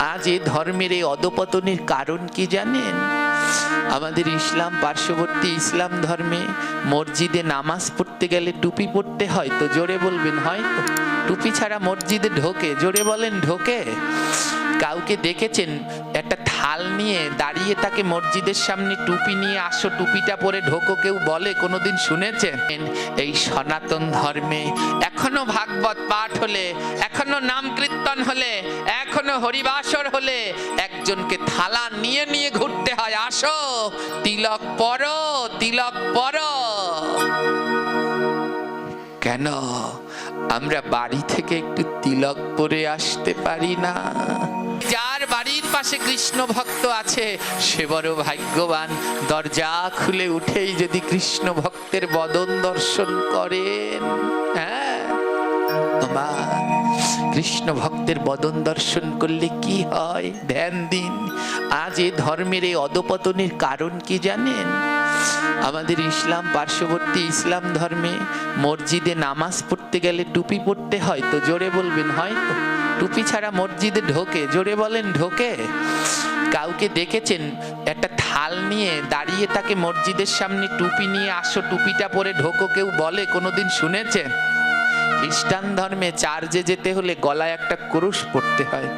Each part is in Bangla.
আজ এ ধর্মের এই অধপতনের কারণ কি জানেন? আমাদের ইসলাম পার্শ্ববর্তী ইসলাম ধর্মে মসজিদে নামাজ পড়তে গেলে টুপি পড়তে হয় তো? জোরে বলবেন হয় তো? টুপি ছাড়া মসজিদে ঢোকে? জোরে বলেন ঢোকে? কাউকে দেখেছেন একটা থাল নিয়ে দাঁড়িয়ে তাকে মসজিদের সামনে টুপি নিয়ে আসো, টুপিটা পরে ঢোকো, কেউ বলে? কোনোদিন শুনেছেন? এই সনাতন ধর্মে এখনো ভাগবত পাঠ হলে, এখনো নাম কীর্তন হলে, এখনো হরিবাসর হলে একজনকে থালা নিয়ে নিয়ে ঘুরতে হয়, আসো তিলক পরো, তিলক পরো। কেন আমরা বাড়ি থেকে একটু তিলক পরে আসতে পারি না? যার বাড়ির পাশে কৃষ্ণ ভক্ত আছে সে বড় ভাগ্যবান। দরজা খুলে উঠেই যদি কৃষ্ণ ভক্তের বদন দর্শন করেন, হ্যাঁ কৃষ্ণ ভক্তের বদন দর্শন করলে কি হয় ধ্যান দিন। আজ এ ধর্মের এই অধপতনের কারণ কি জানেন? আমাদের ইসলাম পার্শ্ববর্তী ইসলাম ধর্মে মসজিদে নামাজ পড়তে গেলে টুপি পড়তে হয় তো? জোরে বলবেন হয় তো? টুপি ছাড়া মসজিদে ঢোকে? জোরে বলেন ঢোকে? কাউকে দেখেছেন একটা থাল নিয়ে দাঁড়িয়ে তাকে মসজিদের সামনে টুপি নিয়ে আসো, টুপিটা পরে ঢোকো, কেউ বলে? কোনোদিন শুনেছেন? খ্রিস্টান ধর্মে চার্চে যেতে হলে গলায় একটা ক্রুশ পড়তে হয়,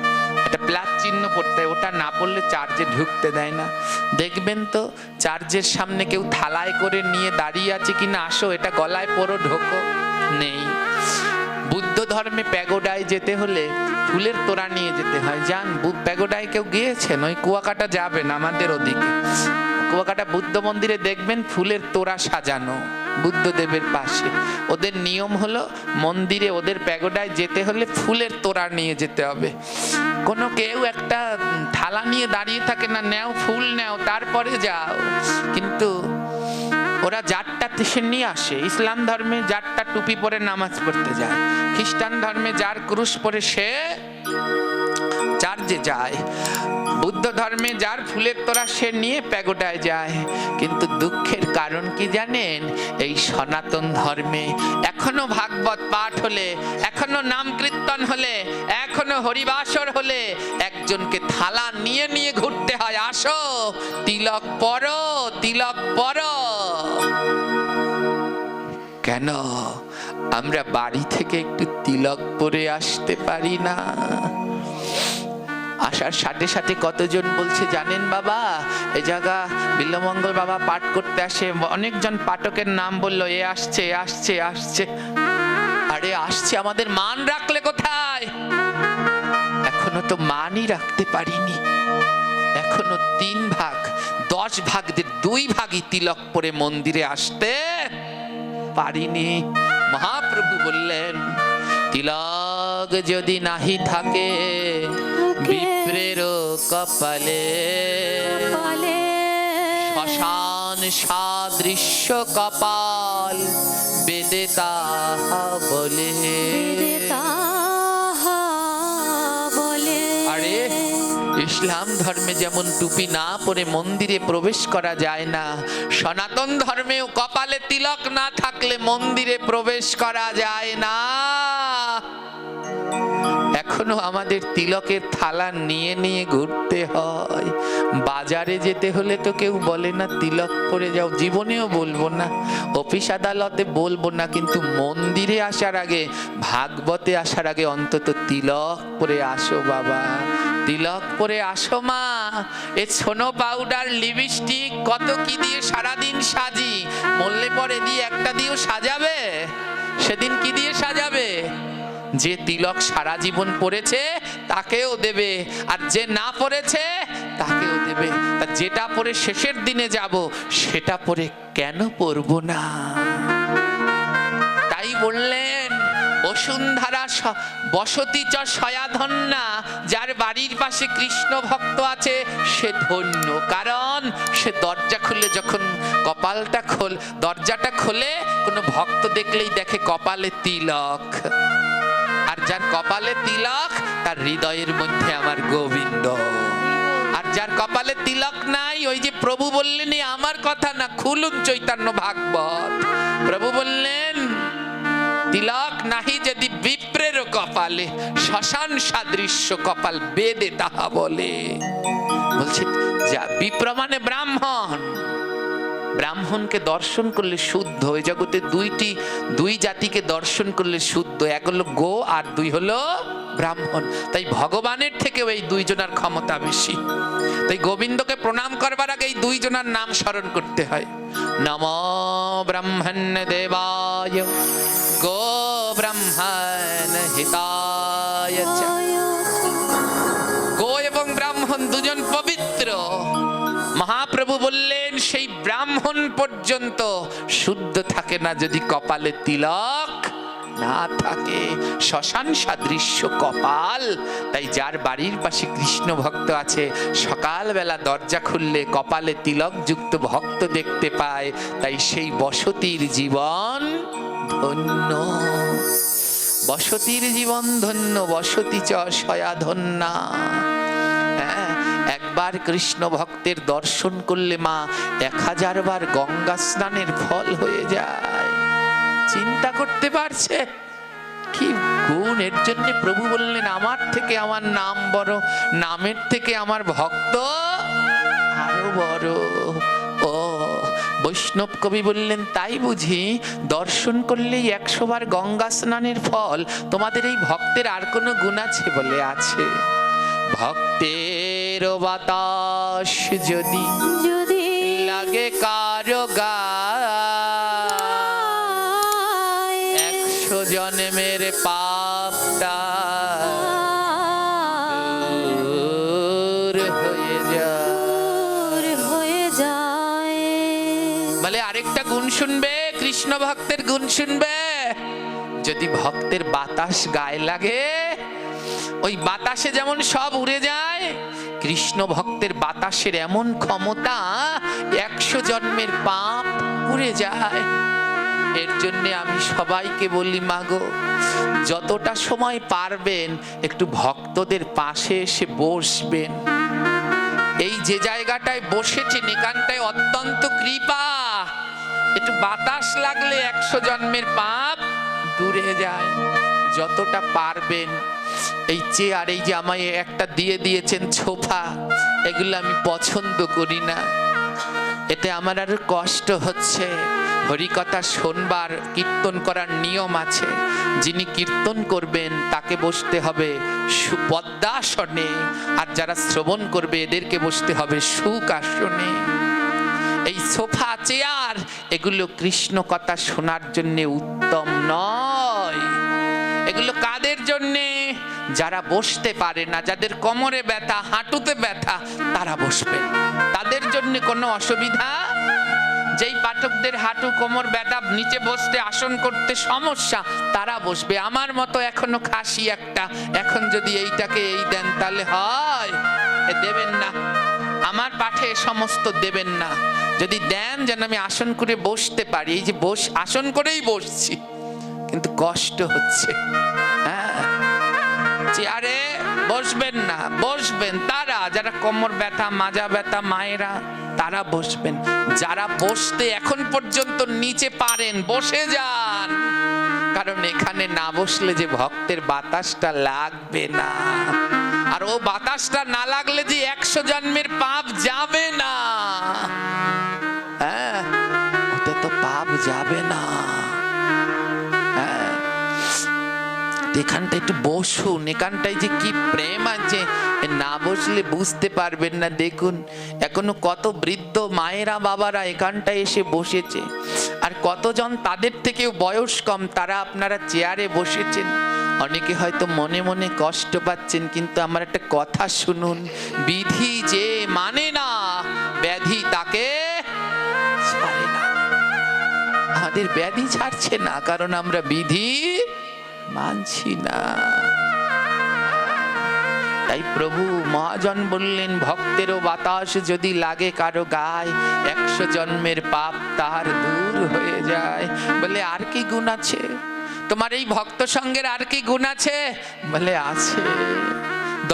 একটা প্লাস চিহ্ন পড়তে হয়, ওটা না পড়লে চার্চে ঢুকতে দেয় না। দেখবেন তো চার্চের সামনে কেউ থালায় করে নিয়ে দাঁড়িয়ে আছে কিনা, আসো এটা গলায় পরো ঢোকো, নেই। বুদ্ধ ধর্মে প্যাগোডায় যেতে হলে ফুলের তোড়া নিয়ে যেতে হয়। যান প্যাগোডায় কেউ গিয়েছেন? ওই কুয়াকাটা যাবেন আমাদের ওদিকে, কুয়াকাটা বুদ্ধ মন্দিরে দেখবেন ফুলের তোড়া সাজানো বুদ্ধদেবের পাশে। ওদের নিয়ম হলো মন্দিরে ওদের প্যাগোডায় যেতে হলে ফুলের তোড়া নিয়ে যেতে হবে। কোনো কেউ একটা থালা নিয়ে দাঁড়িয়ে থাকে না, নেও ফুল নেও তারপরে যাও। কিন্তু ওরা যারটা সে নিয়ে আসে। ইসলাম ধর্মে যারটা টুপি পরে নামাজ পড়তে যায়, খ্রিস্টান ধর্মে যার ক্রুশ পরে সে চার্চে যায়, বুদ্ধ ধর্মে যার ফুলের তোড়া সে নিয়ে প্যাগোডায় যায়। কিন্তু দুঃখের কারণ কি জানেন? এই সনাতন ধর্মে এখনো ভাগবত পাঠ হলে, এখনো নাম কীর্তন হলে, এখনো হরিবাসর হলে একজনকে থালা নিয়ে নিয়ে ঘুরতে হয়, আসো তিলক পরো, তিলক পরো। কেন আমরা বাড়ি থেকে একটু তিলক পরে আসতে পারি না? আসার সাথে সাথে কতজন বলছে জানেন বাবা, এই জায়গা বিল্লমঙ্গল বাবা পাঠ করতে আসে, অনেকজন পাঠকের নাম বললো, এ আসছে আসছে আসছে। আরে আসছে, আমাদের মান রাখলে কোথায়? এখনো তো মানই রাখতে পারিনি। এখনো 3 ভাগ 10 ভাগদের 2 ভাগই তিলক পরে মন্দিরে আসতে পারিনি। মহাপ্রভু বললেন, তিলক যদি নাহি থাকে বিপ্রের কপালে, শ্মশান সাদৃশ্য কপাল বেদে তাহা বলে। আরে ইসলাম ধর্মে যেমন টুপি না পরে মন্দিরে প্রবেশ করা যায় না, সনাতন ধর্মেও কপালে তিলক না থাকলে মন্দিরে প্রবেশ করা যায় না। এখনো আমাদের তিলকের থালা নিয়ে নিয়ে ঘুরতে হয়। বাজারে যেতে হলে তো কেউ বলে না তিলক পরে যাও, জীবনেও বলবো না, অফিস আদালতে বলবো না, কিন্তু মন্দিরে আসার আগে, ভাগবতে আসার আগে অন্তত তিলক পরে আসো বাবা, তিলক পরে আসো মা। এ সোনো পাউডার লিপস্টিক কত কি দিয়ে সারাদিন সাজি, মরলে পরে দিয়ে একটা দিয়েও সাজাবে? সেদিন কি দিয়ে সাজাবে? যে তিলক সারা জীবন পড়েছে তাকেও দেবে, আর যে না পড়েছে তাকেও দেবে। তা যেটা পরে শেষের দিনে যাব সেটা পরে কেন পরবো না? তাই বললেন, বসুন্ধরা বসতি চ সয়াধন্যা, যার বাড়ির পাশে কৃষ্ণ ভক্ত আছে সে ধন্য, কারণ সে দরজা খুলে যখন কপালটা দরজাটা খোলে, কোনো ভক্ত দেখলেই দেখে কপালে তিলক, আর যার কপালে তিলক তার হৃদয়ের মধ্যে আমার গোবিন্দ। আর যার কপালে তিলক নাই, ওই যে প্রভু বললেন, আমার কথা না, খুলুন চৈতন্য ভাগবত, প্রভু বললেন তিলক নাহি যদি বিপ্রের কপালে, শ্মশান সাদৃশ্য কপাল, বেদে তাহা বলে। বলছে যা বিপ্রমাণে ব্রাহ্মণ, ব্রাহ্মণকে দর্শন করলে শুদ্ধ। ওই জগতে দুই জাতিকে দর্শন করলে শুদ্ধ, এক হলো গো আর দুই হলো ব্রাহ্মণ। তাই ভগবানের থেকেও এই দুইজনের ক্ষমতা বেশি। তাই গোবিন্দকে প্রণাম করবার আগে এই দুইজনের নাম স্মরণ করতে হয়। নমো ব্রহ্মণ্য দেবায় গো ব্রাহ্মণ হিতায় চ। গো এবং ব্রাহ্মণ দুজন পবিত্র। মহাপ্রভু বললেন সেই ব্রাহ্মণ পর্যন্ত শুদ্ধ থাকে না যদি কপালে তিলক না থাকে। শ্মশান সাদৃশ্য কপাল। তাই যার বাড়ির পাশে কৃষ্ণ ভক্ত আছে, সকালবেলা দরজা খুললে কপালে তিলক যুক্ত ভক্ত দেখতে পায়। তাই সেই বসতির জীবন ধন্য, বসতির জীবন ধন্য। বসতি চ সয়া ধন্যা। একবার কৃষ্ণ ভক্তের দর্শন করলে মা 1000 বার গঙ্গা স্নানের ফল হয়ে যায়। চিন্তা করতে পারছে কি গুণ? এর জন্য প্রভু বললেন আমার থেকে আমার নাম বড়, নামের থেকে আমার ভক্ত আরো বড়। ও বৈষ্ণব কবি বললেন তাই বুঝি দর্শন করলেই 100 বার গঙ্গা স্নানের ফল? তোমাদের এই ভক্তের আর কোনো গুণ আছে? বলে আছে। ভক্তের বাতাস যদি লাগে কারো গায়, 100 জন্মের পাপটা দূর হয়ে যায়। বলে আরেকটা গুণ শুনবে, কৃষ্ণ ভক্তের গুণ শুনবে। যদি ভক্তের বাতাস গায়ে লাগে, ওই বাতাসে যেমন সব উড়ে যায়, কৃষ্ণ ভক্তের বাতাসের এমন ক্ষমতা 100 জন্মের পাপ উড়ে যায়। এর জন্য আমি সবাইকে বলি মাগো, যতটা সময় পারবেন একটু ভক্তদের পাশে এসে বসবেন। এই যে জায়গাটায় বসেছেন এখানটায় অত্যন্ত কৃপা। একটু বাতাস লাগলে 100 জন্মের পাপ দূরে যায়। যতটা পারবেন এই চেয়ার, এই যে আমায় একটা দিয়ে দিয়েছেন সোফা, এগুলো আমি পছন্দ করি না। এতে আমার আরো কষ্ট হচ্ছে। হরিকথা শোনবার, কীর্তন করার নিয়ম আছে। যিনি কীর্তন করবেন তাকে বসতে হবে সুপদ্মাসনে, আর যারা শ্রবণ করবে এদেরকে বসতে হবে সুকাসনে। এই সোফা চেয়ার এগুলো কৃষ্ণ কথা শোনার জন্য উত্তম নয়। এগুলো কাদের জন্যে? যারা বসতে পারে না, যাদের কোমরে ব্যথা, হাঁটুতে ব্যথা, তারা বসবেন। তাদের জন্য কোনো অসুবিধা। যেই পাঠকদের হাঁটু কোমর ব্যথা, নিচে বসতে আসন করতে সমস্যা, তারা বসবে। আমার মতো এখনো খাসি একটা, এখন যদি এইটাকে এই দেন তাহলে হয়? দেবেন না। আমার পাঠে সমস্ত দেবেন না। যদি দেন যেন আমি আসন করে বসতে পারি। এই যে আসন করেই বসছি, কিন্তু কষ্ট হচ্ছে। হ্যাঁ, চেয়ারে বসবেন না। বসবেন তারা যারা কোমর ব্যথা, মাজা ব্যথা, মায়েরা, তারা বসবেন। যারা বসতে এখন পর্যন্ত নিচে পারেন বসে যান, কারণ এখানে না বসলে যে ভক্তের বাতাসটা লাগবে না। আর ও বাতাসটা না লাগলে যে 100 জন্মের পাপ যাবে না। হ্যাঁ, ওতে তো পাপ যাবে না। এখানটা একটু বসুন। এখানটায় যে কি প্রেম আছে, না বসলে বুঝতে পারবেন না। দেখুন এখনো কত বৃদ্ধ মায়েরা বাবারা এখানটায় এসে বসেছে, আর কতজন তাদের থেকেও বয়স কম, তারা আপনারা চেয়ারে বসেছেন। অনেকে হয়তো মনে মনে কষ্ট পাচ্ছেন, কিন্তু আমার একটা কথা শুনুন, বিধি যে মানে না ব্যাধি তাকে ছাড়ে না। আমাদের ব্যাধি ছাড়ছে না, কারণ আমরা বিধি মানছি না। তাই প্রভু মহাজন বললেন, ভক্তেরও বাতাস যদি লাগে কারো গায়ে, 100 জন্মের পাপ তার দূর হয়ে যায়। বলে আর কি গুণ আছে তোমার এই ভক্ত সঙ্গের? আর কি গুণ আছে? বলে আছে।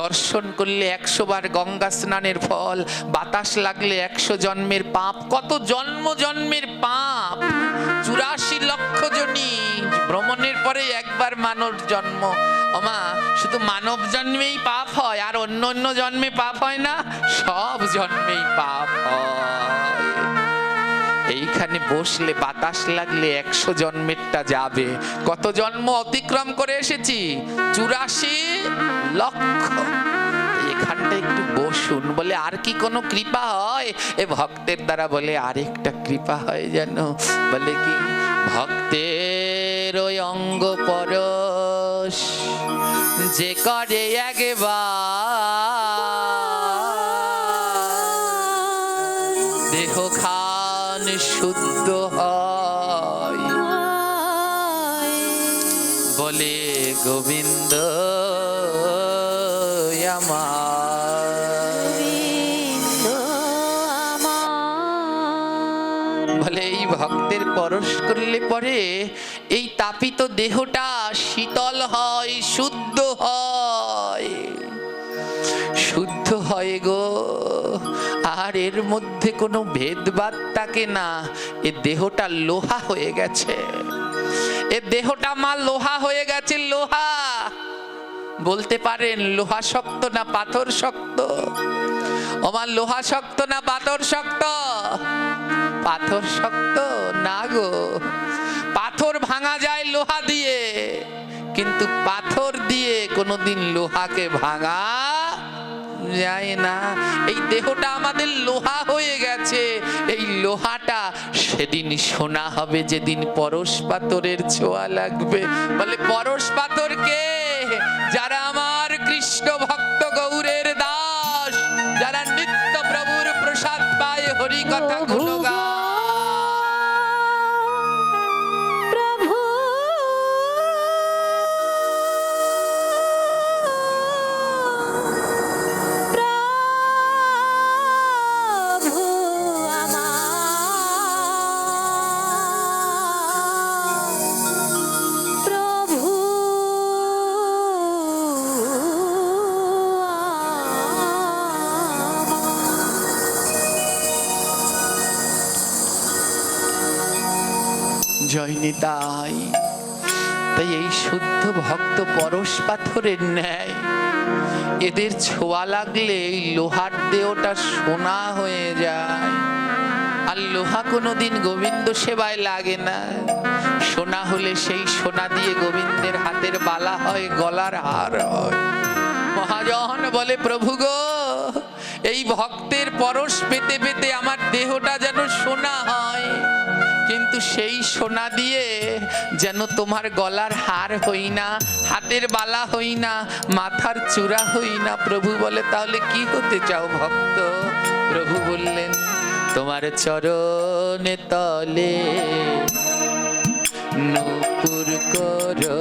দর্শন করলে 100 বার গঙ্গা স্নানের ফল, বাতাস লাগলে 100 জন্মের পাপ। কত জন্ম জন্মের পাপ, 84 লক্ষ জনি ভ্রমণের পরে একবার মানব জন্ম। ওমা, শুধু মানব জন্মেই পাপ হয় আর অন্য অন্য জন্মে পাপ হয় না? সব জন্মেই পাপ হয়। এইখানে বসলে বাতাস লাগলে 100 জন্মেরটা যাবে। কত জন্ম অতিক্রম করে এসেছি? 84 লক্ষ। এখানটা একটু বসুন। বলে আর কি কোনো কৃপা হয়? এ ভক্তের দ্বারা বলে আরেকটা কৃপা হয় জানো? বলে কি? ভক্তের ওই অঙ্গ পরশ যে করে একবার, দেহ খান শুদ্ধ হয়। বলে গোবিন্দ বলে এই ভক্তের পরশ করলে পরে এই তাপিত দেহটা শীতল হয়, শুদ্ধ হয়, শুদ্ধ হয় গো। আর এর মধ্যে কোনো ভেদভাব থাকে না। এ দেহটা লোহা হয়ে গেছে, এ দেহটা মা লোহা হয়ে গেছে। লোহা বলতে পারেন লোহা শক্ত না পাথর শক্ত? আমার লোহা শক্ত না পাথর শক্ত? পাথর শক্ত না গো। পাথর ভাঙা যায় লোহা দিয়ে, কিন্তু পাথর দিয়ে কোনোদিন লোহাকে ভাঙা যায় না। এই দেহটা আমাদের লোহা হয়ে গেছে। এই লোহাটা সেদিন সোনা হবে যেদিন পরশ পাথরের ছোঁয়া লাগবে। বলে পরশ পাথর কে? যারা আমার কৃষ্ণ ভক্ত গৌরের দাস, যারা নিত্য প্রভুর প্রসাদ পায়, হরি কথা গুণগান। জয় নিতাই। তাই এই শুদ্ধ ভক্ত পরশ পাথরের ন্যায়, এদের ছোঁয়া লাগলে এই লোহার দেহটা সোনা হয়ে যায়। আর লোহা কোনোদিন গোবিন্দ সেবায় লাগে না। সোনা হলে সেই সোনা দিয়ে গোবিন্দের হাতের বালা হয়, গলার হার হয়। মহাজন বলে প্রভু গো, এই ভক্তের পরশ পেতে পেতে আমার দেহটা যেন সোনা হয়, কিন্তু সেই সোনা দিয়ে যেন তোমার গলার হার হই না, হাতের বালা হই না, মাথার চূড়া হই না। প্রভু বলে তাহলে কি হতে চাও ভক্ত? প্রভু বললেন তোমার চরণে তলে নূপুর করো,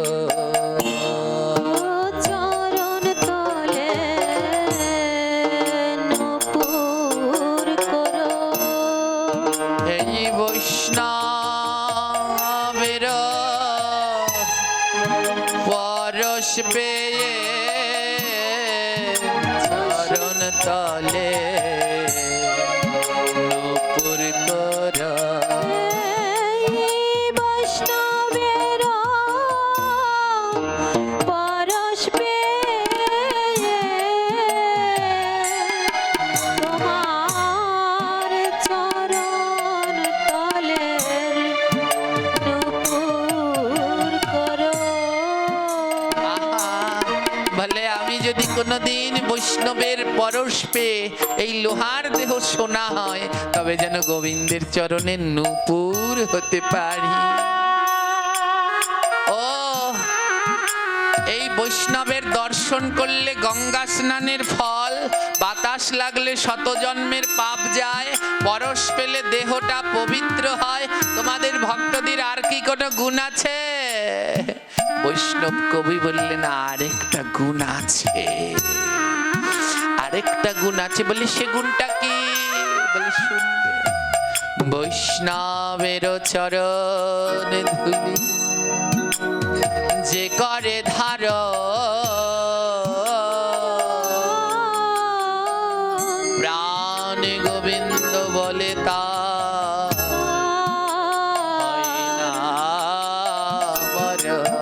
বৈষ্ণবের পরশ পেয়ে চরণ তলে নূপুর কর। বৈষ্ণবের পরশ পেয়ে তোমার চরণ তলে নূপুর করো। বলে আমি যদি কোনোদিন বৈষ্ণবের পরশ পেয়ে এই লোহার দেহ সোনা হয়, তবে যেন গোবিন্দের চরণে নূপুর হতে পারি। ও এই বৈষ্ণবের দর্শন করলে গঙ্গা স্নানের ফল, বাতাস লাগলে 100 জন্মের পাপ যায়, পরশ পেলে দেহটা পবিত্র হয়। তোমাদের ভক্তদের আর কি কোনো গুণ আছে? বৈষ্ণব কবি বললেন আরেকটা গুণ আছে, আরেকটা গুণ আছে। বলে সে গুণটা কি? বলে শুনবে। বৈষ্ণবের চরণ ধুলি যে করে ধারণ, গোবিন্দ বলে তা হয় না মরণ।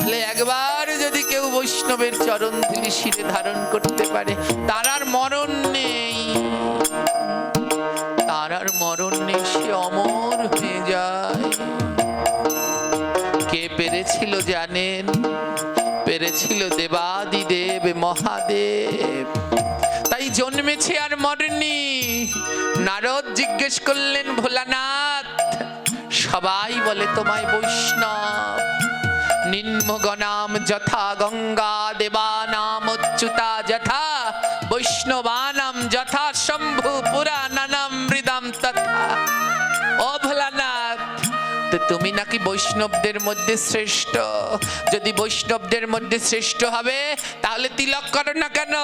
বলে একবার যদি কেউ বৈষ্ণবের চরণ ধুলি শিরে ধারণ করতে পারে তার আর মরণ নেই, তার আর মরণ নেই, সে অমর হয়ে যায়। কে পেরেছিল জানেন? পেরেছিল দেবাদিদেব মহাদেব। তাই জন্মেছে আর মরেনি। নারদ জিজ্ঞেস করলেন, ভোলানাথ সবাই বলে তোমায় বৈষ্ণব, নিম্নগণাম যথা গঙ্গা দেবানাম অচ্যুতা যথা বৈষ্ণবানাম যথা শম্ভু পুরাণানাম মৃদাম তথা। ও ভোলানাথ, তো তুমি নাকি বৈষ্ণবদের মধ্যে শ্রেষ্ঠ। যদি বৈষ্ণবদের মধ্যে শ্রেষ্ঠ হবে তাহলে তিলক করো না কেন?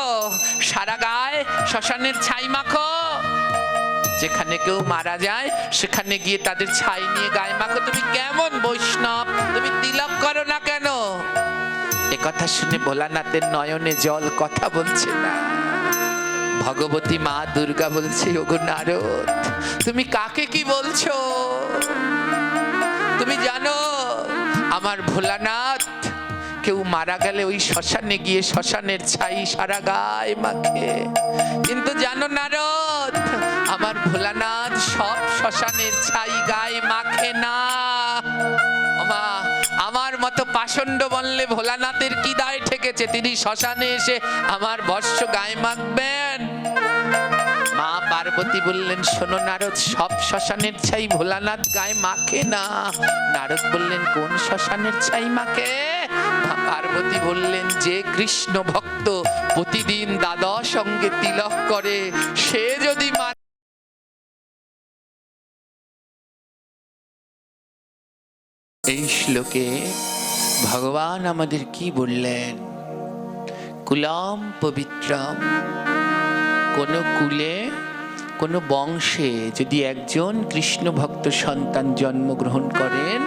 সারা গায়ে শ্মশানের ছাই মাখো। যেখানে কেউ মারা যায় সেখানে গিয়ে তাদের ছাই নিয়ে গায়ে মাখো। তুমি কেমন বৈষ্ণব? তুমি তিলক করো না কেন? এ কথা শুনে ভোলানাথের নয়নে জল কথা বলছে না। ভগবতী মা দুর্গা বলছে, ওগো নারদ, তুমি কাকে কি বলছো? তুমি জানো আমার ভোলানাথ কেউ মারা গেলে ওই শ্মশানে গিয়ে শ্মশানের ছাই সারা গায়ে মাখে। কিন্তু জানো নারদ, আমার ভোলানাথ সব শ্মশানের ছাই গায়ে মাখে না। মা, আমার মতো পাষণ্ড বললে ভোলানাথের কি দায় ঠেকেছে? তিনি শ্মশানে এসে আমার বর্ষ গায়ে মাখবেন? মা পার্বতী বললেন, শোনো নারদ, সব শ্মশানের ছাই ভোলানাথ গায়ে মাখে না। নারদ বললেন, কোন শ্মশানের ছাই মাখে? মা পার্বতী বললেন, যে কৃষ্ণ ভক্ত প্রতিদিন দ্বাদশ অঙ্গে তিলক করে সে যদি এই শ্লোকে ভগবান আমাদের কি বললেন? কুলম পবিত্রম। কোন কুলে কোন বংশে যদি একজন কৃষ্ণ ভক্ত সন্তান জন্মগ্রহণ করেন,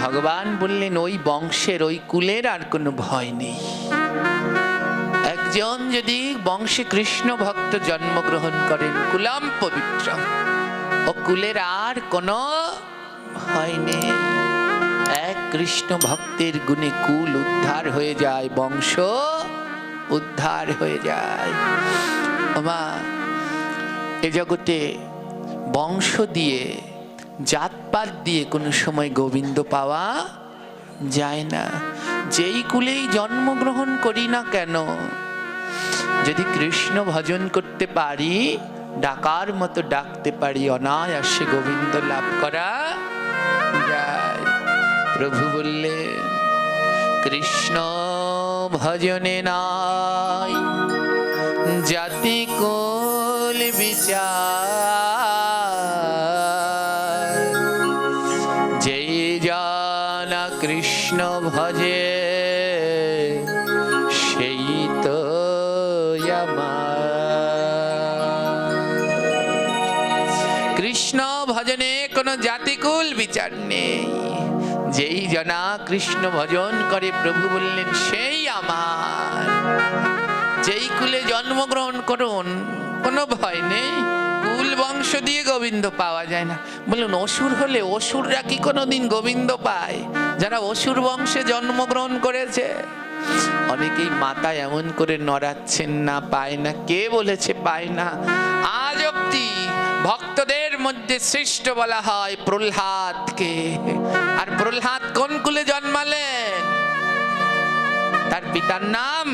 ভগবান বললেন ওই বংশের ওই কুলের আর কোনো ভয় নেই। একজন যদি বংশে কৃষ্ণ ভক্ত জন্মগ্রহণ করেন, কুলম পবিত্রম, ও কুলের আর কোনো ভয় নেই। এক কৃষ্ণ ভক্তের গুণে কুল উদ্ধার হয়ে যায়, বংশ উদ্ধার হয়ে যায়। মা, এ জগতে বংশ দিয়ে জাতপাত দিয়ে কোনো সময় গোবিন্দ পাওয়া যায় না। যেই কুলেই জন্মগ্রহণ করি না কেন, যদি কৃষ্ণ ভজন করতে পারি, ডাকার মতো ডাকতে পারি, অনায়াসে গোবিন্দ লাভ করা যায়। প্রভু বললেন, কৃষ্ণ ভজনে নাই জাতি কুল বিচার, যেই জানা কৃষ্ণ ভজে সেই তো কৃষ্ণ ভজনে কোনো জাতিকুল বিচার নেই। যেই জনা কৃষ্ণ ভজন করে, প্রভু বললেন সেই আমার। যেই কুলে জন্মগ্রহণ করুন, কোনো ভয় নেই। কুল বংশ দিয়ে গোবিন্দ পাওয়া যায় না। বলুন, অসুর হলে অসুররা কি কোনোদিন গোবিন্দ পায়? যারা অসুর বংশে জন্মগ্রহণ করেছে, অনেকেই মাথা এমন করে নড়াচ্ছেন, না পায় না। কে বলেছে পায় না? আজ অব্দি ভক্তদের মধ্যে শ্রেষ্ঠ বলা হয় প্রহ্লাদকে। আর প্রহ্লাদ কোন কুলে জন্মালেন? তার পিতার নাম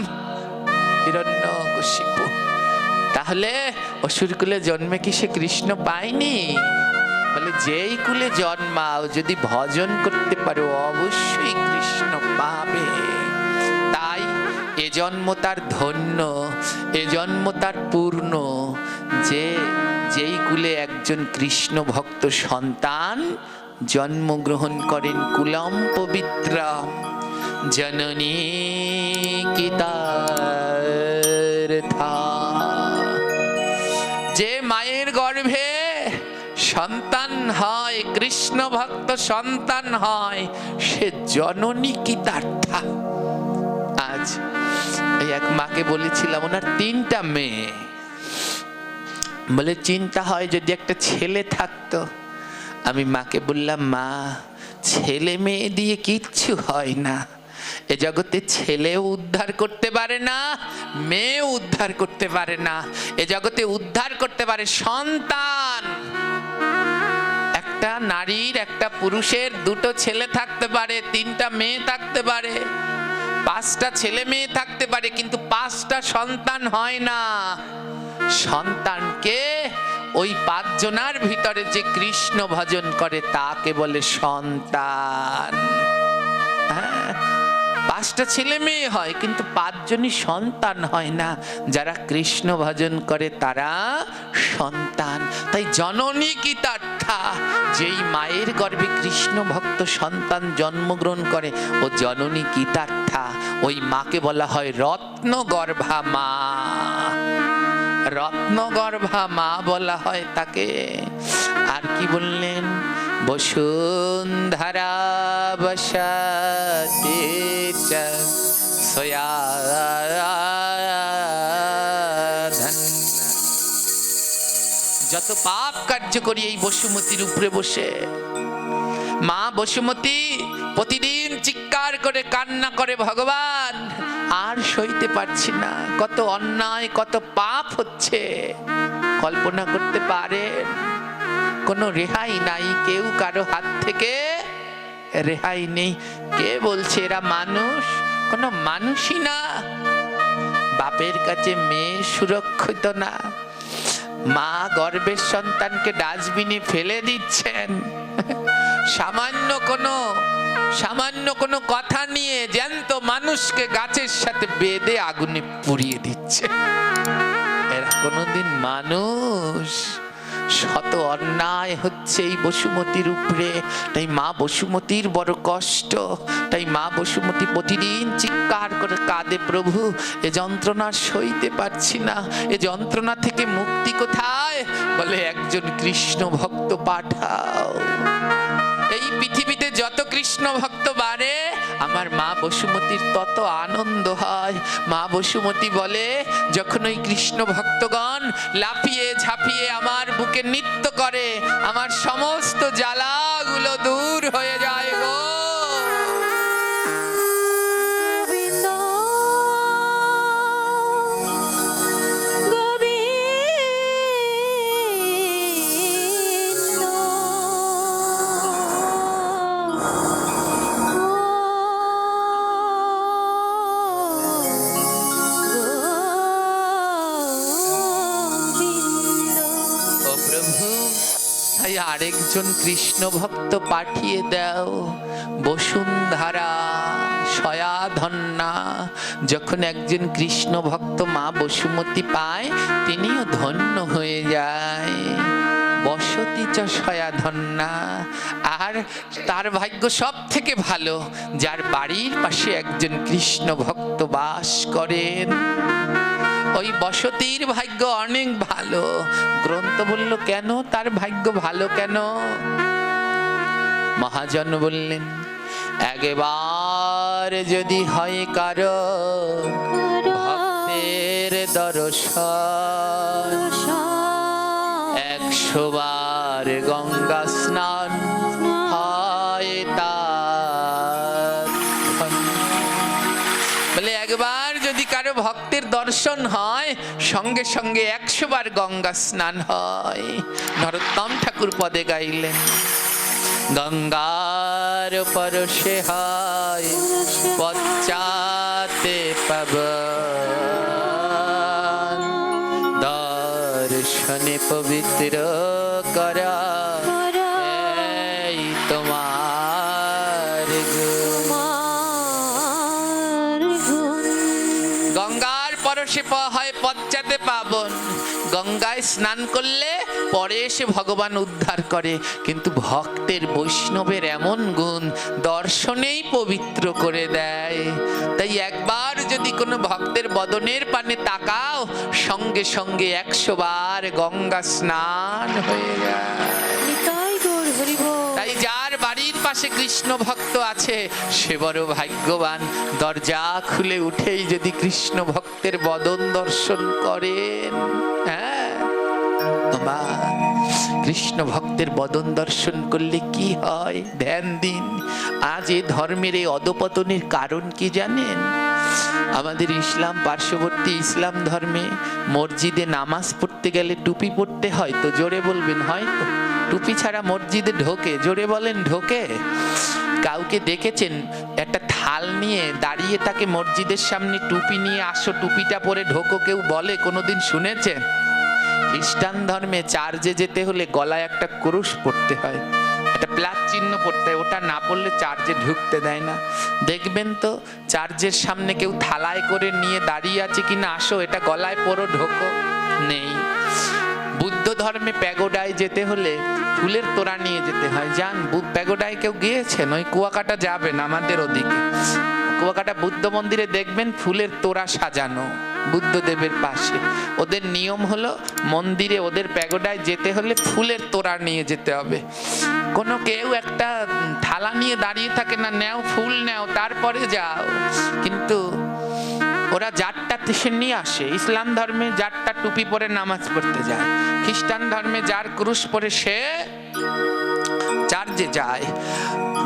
হিরণ্যকশিপু। তাহলে অসুর কুলে জন্মে কি সে কৃষ্ণ পায়নি? বলে, যেই কুলে জন্মাও যদি ভজন করতে পারো অবশ্যই কৃষ্ণ পাবে। তাই এ জন্ম তার ধন্য, এ জন্ম তার পূর্ণ, যে যেই কুলে একজন কৃষ্ণ ভক্ত সন্তান জন্মগ্রহণ করেন। কুলম পবিত্র জননী কিতার্থা। যে মায়ের গর্ভে সন্তান হয়, কৃষ্ণ ভক্ত সন্তান হয়, সে জননী কিতার্থা। আজ এই এক মাকে বলেছিলাম, ওনার 3টা মেয়ে। বলে চিন্তা হয় যদি একটা ছেলে থাকতো। আমি মাকে বললাম, মা, ছেলে মেয়ে দিয়ে কিচ্ছু হয় না। এ জগতে ছেলেও উদ্ধার করতে পারে না, মেয়েও উদ্ধার করতে পারে না। এ জগতে উদ্ধার করতে পারে সন্তান। একটা নারীর, একটা পুরুষের 2টো ছেলে থাকতে পারে, 3টা মেয়ে থাকতে পারে, 5টা ছেলে মেয়ে থাকতে পারে, কিন্তু 5টা সন্তান হয় না। সন্তানকে ওই 5 জনার ভিতরে যে কৃষ্ণ ভজন করে তাকে বলে সন্তান। হ্যাঁ, 5টা ছেলে মেয়ে হয় কিন্তু 5 জনই সন্তান হয় না। যারা কৃষ্ণ ভজন করে তারা সন্তান। তাই জননী কি তার্থা, যেই মায়ের গর্ভে কৃষ্ণ ভক্ত সন্তান জন্মগ্রহণ করে ও জননী কি তার্থা, ওই মাকে বলা হয় রত্নগর্ভা মা। রত্নগর্ভা মা বলা হয় তাকে। আর কি বললেন, বসুন্ধরা বসতি চ সয়াধন। যত পাপ কার্য করি এই বসুমতির উপরে বসে। মা বসুমতী প্রতিদিন চিৎকার করে কান্না করে, ভগবান আর সইতে পারছি না, কত অন্যায় কত পাপ হচ্ছে। কল্পনা করতে পারেন, কোনো রেহাই নাই, কেউ কারো হাত থেকে রেহাই নেই। কে বলছে এরা মানুষ? কোনো মানুষই না। বাপের কাছে মেয়ে সুরক্ষিত না। মা গর্ভের সন্তানকে ডাস্টবিনে ফেলে দিচ্ছেন। সামান্য কোনো কথা নিয়ে জ্যান্ত মানুষকে গাছের সাথে বেঁধে আগুনে পুড়িয়ে দিচ্ছে। এরা কোনোদিন মানুষ? শত অন্যায় হচ্ছে এই বসুমতির উপরে। তাই মা বসুমতির বড় কষ্ট। তাই মা বসুমতী প্রতিদিন চিৎকার করে কাঁদে, প্রভু এ যন্ত্রণা সইতে পারছি না, এ যন্ত্রণা থেকে মুক্তি কোথায়? বলে একজন কৃষ্ণ ভক্ত পাঠাও। এই পৃথিবীতে যত কৃষ্ণ ভক্ত বাড়ে আমার মা বসুমতির তত আনন্দ হয়। মা বসুমতী বলে, যখন ওই কৃষ্ণ ভক্তগণ লাফিয়ে ঝাঁপিয়ে আমার বুকে নৃত্য করে, আমার সমস্ত জ্বালাগুলো দূর হয়ে যায় গো। আরেকজন কৃষ্ণ ভক্ত পাঠিয়ে দাও, বসুন্ধরা সয়াধন্যা। যখন একজন কৃষ্ণ ভক্ত মা বসুমতী পায়, তিনিও ধন্য হয়ে যায়। বসতি চ সয়াধন্যা। আর তার ভাগ্য সব থেকে ভালো, যার বাড়ির পাশে একজন কৃষ্ণ ভক্ত বাস করেন। ওই বসতির ভাগ্য অনেক ভালো। গ্রন্থ বলল কেন তার ভাগ্য ভালো কেন? মহাজন বললেন, একবার যদি হয় কারো ভক্তের দর্শন, 100 বার গঙ্গা স্নান হয় তার। বলে একবার যদি কারো ভক্তের দর্শন হয়, সঙ্গে সঙ্গে 100 বার গঙ্গা স্নান হয়। নরোত্তম ঠাকুর পদে গাইলেন, গঙ্গার পরশে হয় পশ্চাতে পাবন, দর্শনে পবিত্র করা এই তোমার গুণ। গঙ্গার পরশে হয় পশ্চাতে পাবন। গঙ্গায় স্নান করলে পরে এসে ভগবান উদ্ধার করে, কিন্তু ভক্তের বৈষ্ণবের এমন গুণ দর্শনেই পবিত্র করে দেয়। তাই একবার যদি কোনো ভক্তের বদনের পানে তাকাও, সঙ্গে সঙ্গে 100 বার গঙ্গা স্নান হয়ে যায়। তাই যার বাড়ির পাশে কৃষ্ণ ভক্ত আছে সে বড় ভাগ্যবান। দরজা খুলে উঠেই যদি কৃষ্ণ ভক্তের বদন দর্শন করেন, হ্যাঁ মা, কৃষ্ণ ভক্তের বদন দর্শন করলে কি হয় ধ্যান দিন। আজ এ ধর্মের এই অধপতনের কারণ কি জানেন? আমাদের ইসলাম পার্শ্ববর্তী ইসলাম ধর্মে মসজিদে নামাজ পড়তে গেলে টুপি পড়তে হয় তো? জোরে বলবেন হয় তো? টুপি ছাড়া মসজিদে ঢোকে? জোরে বলেন ঢোকে? কাউকে দেখেছেন একটা থাল নিয়ে দাঁড়িয়ে তাকে মসজিদের সামনে টুপি নিয়ে আসো, টুপিটা পরে ঢোকো, কেউ বলে? কোনোদিন শুনেছেন? খ্রিস্টান ধর্মে চার্চে যেতে হলে গলায় একটা ক্রুশ পড়তে হয়, একটা প্লাস চিহ্ন পড়তে হয়, ওটা না পড়লে চার্চে ঢুকতে দেয় না। দেখবেন তো চার্চের সামনে কেউ থালায় করে নিয়ে দাঁড়িয়ে আছে কিনা, আসো এটা গলায় পরো ঢোকো, নেই। বুদ্ধ ধর্মে প্যাগোডায় যেতে হলে ফুলের তোড়া নিয়ে যেতে হয়। যান প্যাগোডায় কেউ গিয়েছেন? ওই কুয়াকাটা যাবেন আমাদের ওদিকে, কুয়াকাটা বুদ্ধ মন্দিরে দেখবেন ফুলের তোড়া সাজানো বুদ্ধদেবের পাশে। ওদের নিয়ম হলো মন্দিরে ওদের প্যাগোডায় যেতে হলে ফুলের তোড়া নিয়ে যেতে হবে। কোনো কেউ একটা থালা নিয়ে দাঁড়িয়ে থাকে না, নেও ফুল নেও তারপরে যাও। কিন্তু ওরা যারটা সে নিয়ে আসে। ইসলাম ধর্মে যারটা টুপি পরে নামাজ পড়তে যায়, খ্রিস্টান ধর্মে যার ক্রুশ পরে সে চার্চে যায়,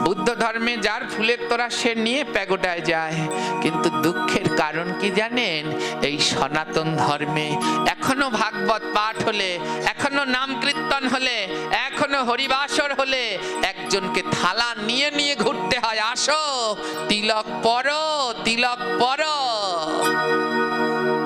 বুদ্ধ ধর্মে যার ফুলের তোড়া সে নিয়ে প্যাগোডায় যায়। কিন্তু দুঃখের কারণ কি জানেন? এই সনাতন ধর্মে এখনো ভাগবত পাঠ হলে, এখনো নাম কীর্তন হলে, এখনো হরিবাসর হলে একজনকে থালা নিয়ে নিয়ে ঘুরতে হয়। আসো তিলক পরো, তিলক পরো।